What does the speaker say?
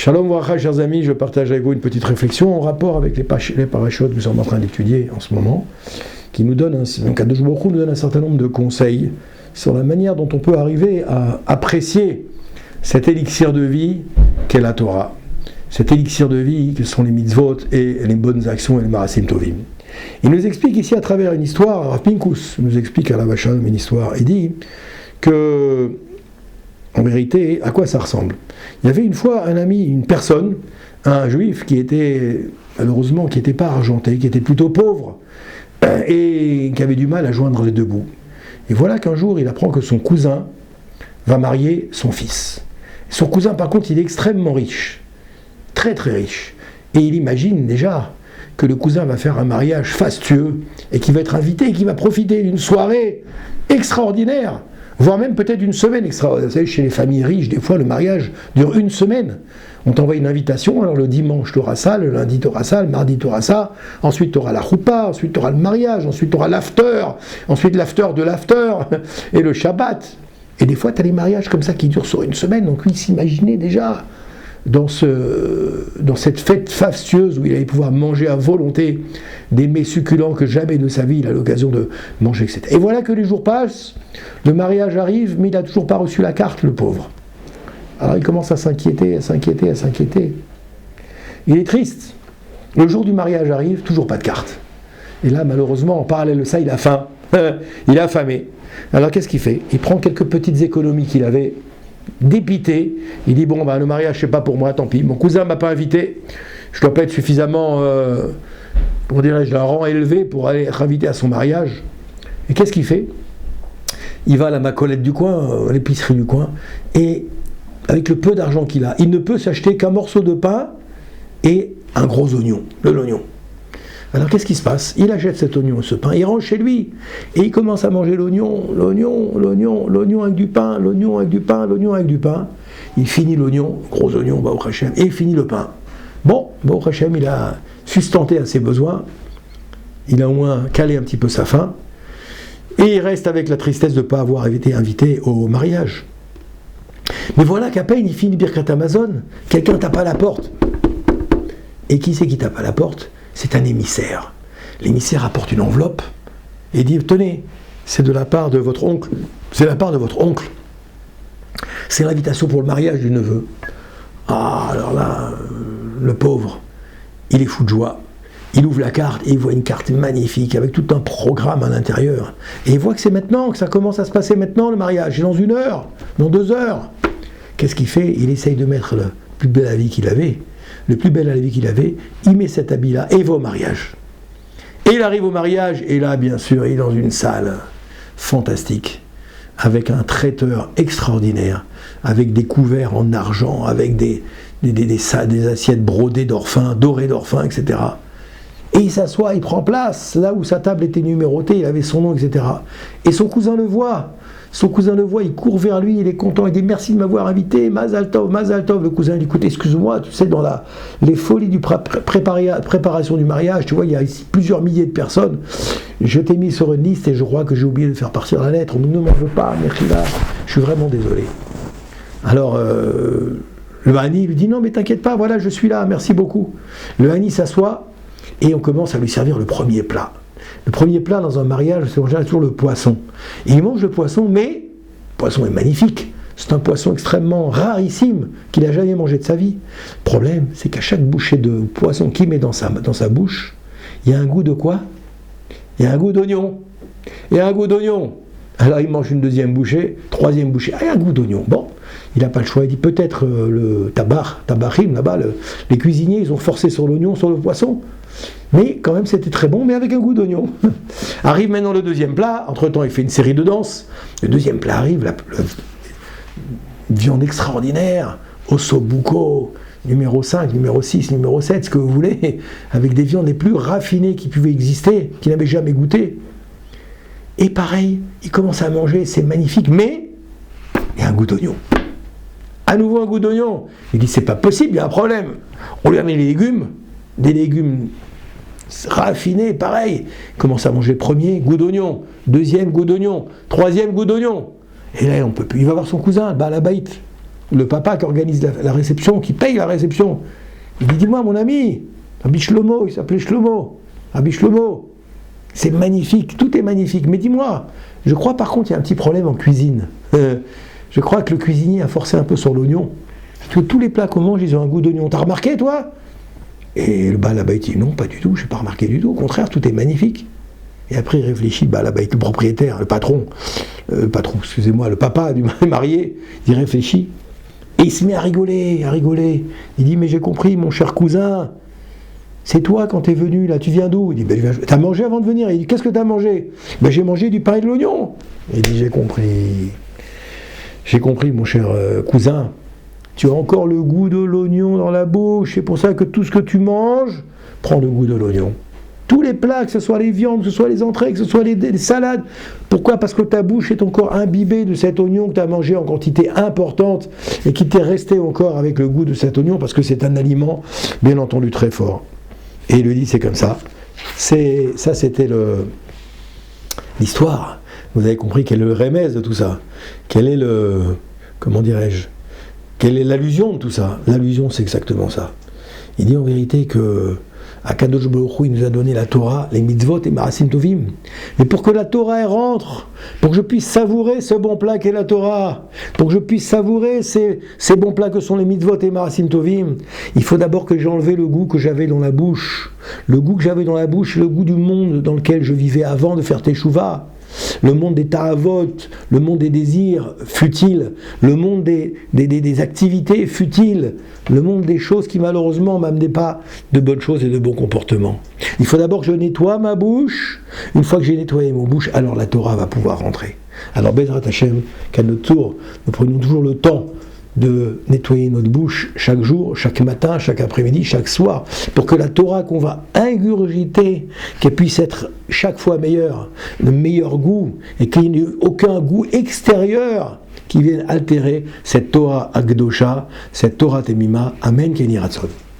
Shalom Vracha, chers amis, je partage avec vous une petite réflexion en rapport avec les parachutes que nous sommes en train d'étudier en ce moment, qui nous donne, donc Kadosh Baruch Hu nous donne un certain nombre de conseils sur la manière dont on peut arriver à apprécier cet élixir de vie qu'est la Torah, cet élixir de vie que sont les mitzvot et les bonnes actions et les marasim tovim. Il nous explique ici à travers une histoire, Rav Pinkus nous explique à la Vachalom une histoire et dit que, en vérité, à quoi ça ressemble? Il y avait une fois un ami, une personne, un juif qui était, malheureusement, qui n'était pas argenté, qui était plutôt pauvre, et qui avait du mal à joindre les deux bouts. Et voilà qu'un jour, il apprend que son cousin va marier son fils. Son cousin, par contre, il est extrêmement riche, très très riche. Et il imagine déjà que le cousin va faire un mariage fastueux, et qu'il va être invité, et qu'il va profiter d'une soirée extraordinaire, voire même peut-être une semaine extraordinaire. Vous savez, chez les familles riches, des fois, le mariage dure une semaine. On t'envoie une invitation, alors le dimanche, tu auras ça, le lundi, tu auras ça, le mardi, tu auras ça, ensuite tu auras la choupa, ensuite tu auras le mariage, ensuite tu auras l'after, ensuite l'after de l'after, et le Shabbat. Et des fois, tu as les mariages comme ça qui durent sur une semaine, donc lui, il s'imaginait déjà dans cette fête fastueuse où il allait pouvoir manger à volonté des mets succulents que jamais de sa vie il a l'occasion de manger, etc. Et voilà que les jours passent, le mariage arrive, mais il n'a toujours pas reçu la carte, le pauvre. Alors il commence à s'inquiéter, à s'inquiéter, à s'inquiéter. Il est triste. Le jour du mariage arrive, toujours pas de carte. Et là, malheureusement, en parallèle de ça, il a faim. Il est affamé. Alors qu'est-ce qu'il fait? Il prend quelques petites économies qu'il avait, dépité, il dit bon le mariage c'est pas pour moi, tant pis, mon cousin m'a pas invité, je dois pas être suffisamment d'un rang élevé pour aller être invité à son mariage. Et qu'est-ce qu'il fait? Il va à la Macolette du coin, à l'épicerie du coin, et avec le peu d'argent qu'il a, il ne peut s'acheter qu'un morceau de pain et un gros oignon, de l'oignon. Alors qu'est-ce qui se passe? Il achète cet oignon et ce pain, il rentre chez lui, et il commence à manger l'oignon avec du pain, l'oignon avec du pain, l'oignon avec du pain. Il finit l'oignon, gros oignon, Baruch Hashem, et il finit le pain. Bon, Baruch Hashem, il a sustenté à ses besoins, il a au moins calé un petit peu sa faim, et il reste avec la tristesse de ne pas avoir été invité au mariage. Mais voilà qu'à peine il finit Birkat Amazon, quelqu'un tape à la porte. Et qui c'est qui tape à la porte? C'est un émissaire. L'émissaire apporte une enveloppe et dit tenez, c'est de la part de votre oncle. C'est de la part de votre oncle. C'est l'invitation pour le mariage du neveu. Ah, alors là, le pauvre, il est fou de joie. Il ouvre la carte et il voit une carte magnifique avec tout un programme à l'intérieur. Et il voit que c'est maintenant, que ça commence à se passer maintenant le mariage. C'est dans 1 heure, dans 2 heures. Qu'est-ce qu'il fait? Il essaye de mettre le plus bel habit qu'il avait. Le plus bel habit qu'il avait, il met cet habit-là et il va au mariage. Et il arrive au mariage, et là, bien sûr, il est dans une salle fantastique, avec un traiteur extraordinaire, avec des couverts en argent, avec des assiettes brodées d'orphin, dorées d'orphin, etc. Et il s'assoit, il prend place, là où sa table était numérotée, il avait son nom, etc. Et son cousin le voit. Il court vers lui, il est content, il dit merci de m'avoir invité, Mazal Tov. Le cousin dit écoute, excuse-moi, tu sais, dans les folies du préparation du mariage, tu vois, il y a ici plusieurs milliers de personnes, je t'ai mis sur une liste et je crois que j'ai oublié de faire partir la lettre, ne m'en veux pas, merci là, je suis vraiment désolé. Alors, le Hani lui dit non mais t'inquiète pas, voilà, je suis là, merci beaucoup. Le Hani s'assoit et on commence à lui servir le premier plat. Le premier plat dans un mariage, c'est en général toujours le poisson. Et il mange le poisson, mais le poisson est magnifique. C'est un poisson extrêmement rarissime qu'il n'a jamais mangé de sa vie. Le problème, c'est qu'à chaque bouchée de poisson qu'il met dans sa bouche, il y a un goût de quoi? Il y a un goût d'oignon. Alors il mange une deuxième bouchée, troisième bouchée, il y a un goût d'oignon. Bon, il n'a pas le choix. Il dit peut-être le tabachim, là-bas, les cuisiniers, ils ont forcé sur l'oignon, sur le poisson. Mais quand même c'était très bon, mais avec un goût d'oignon. Arrive maintenant le deuxième plat, entre-temps il fait une série de danses. Le deuxième plat arrive, la viande extraordinaire, ossobuco, numéro 5, numéro 6, numéro 7, ce que vous voulez, avec des viandes les plus raffinées qui pouvaient exister, qu'il n'avait jamais goûté. Et pareil, il commence à manger, c'est magnifique, mais il y a un goût d'oignon. À nouveau un goût d'oignon. Il dit c'est pas possible, il y a un problème. On lui a mis les légumes, des légumes raffinés, pareil. Il commence à manger le premier, goût d'oignon. Deuxième, goût d'oignon. Troisième, goût d'oignon. Et là, on peut plus. Il va voir son cousin, la baït. le papa qui organise la réception, qui paye la réception, il dit, dis-moi mon ami, Rabbi Shlomo, il s'appelait Shlomo, Rabbi Shlomo, c'est magnifique, tout est magnifique, mais dis-moi, je crois par contre il y a un petit problème en cuisine. Je crois que le cuisinier a forcé un peu sur l'oignon. Parce que tous les plats qu'on mange, ils ont un goût d'oignon. T'as remarqué, toi? Et là-bas, il dit, non, pas du tout, je n'ai pas remarqué du tout. Au contraire, tout est magnifique. Et après, il réfléchit, là-bas, le propriétaire, le patron, excusez-moi, le papa du marié, il réfléchit. Et il se met à rigoler, à rigoler. Il dit, mais j'ai compris, mon cher cousin, c'est toi quand t'es venu, là, tu viens d'où? Il dit, ben, t'as mangé avant de venir? Il dit, qu'est-ce que t'as mangé? Ben, j'ai mangé du pain et de l'oignon. Il dit, j'ai compris, mon cher cousin. Tu as encore le goût de l'oignon dans la bouche. C'est pour ça que tout ce que tu manges prend le goût de l'oignon. Tous les plats, que ce soit les viandes, que ce soit les entrées, que ce soit les salades. Pourquoi? Parce que ta bouche est encore imbibée de cet oignon que tu as mangé en quantité importante et qui t'est resté encore avec le goût de cet oignon parce que c'est un aliment, bien entendu, très fort. Et il lui dit, c'est comme ça. Ça, c'était l'histoire. Vous avez compris quel est le remède de tout ça. Quel est comment dirais-je, quelle est l'allusion de tout ça? L'allusion, c'est exactement ça. Il dit en vérité que Akadosh Baruch Hu, il nous a donné la Torah, les mitzvot et Marasim Tovim. Mais pour que la Torah elle rentre, pour que je puisse savourer ce bon plat qu'est la Torah, pour que je puisse savourer ces bons plats que sont les mitzvot et Marasim Tovim, il faut d'abord que j'ai enlevé le goût que j'avais dans la bouche. Le goût que j'avais dans la bouche, le goût du monde dans lequel je vivais avant de faire Teshuvah. Le monde des ta'avot, le monde des désirs futiles, le monde des activités futiles, le monde des choses qui malheureusement ne m'amenaient pas de bonnes choses et de bons comportements. Il faut d'abord que je nettoie ma bouche. Une fois que j'ai nettoyé mon bouche, alors la Torah va pouvoir rentrer. Alors Bezrat Hashem, qu'à notre tour, nous prenions toujours le temps de nettoyer notre bouche chaque jour, chaque matin, chaque après-midi, chaque soir, pour que la Torah qu'on va ingurgiter, qu'elle puisse être chaque fois meilleure, le meilleur goût, et qu'il n'y ait aucun goût extérieur qui vienne altérer cette Torah Akdosha, cette Torah Temima. Amen, Kenny Ratzon.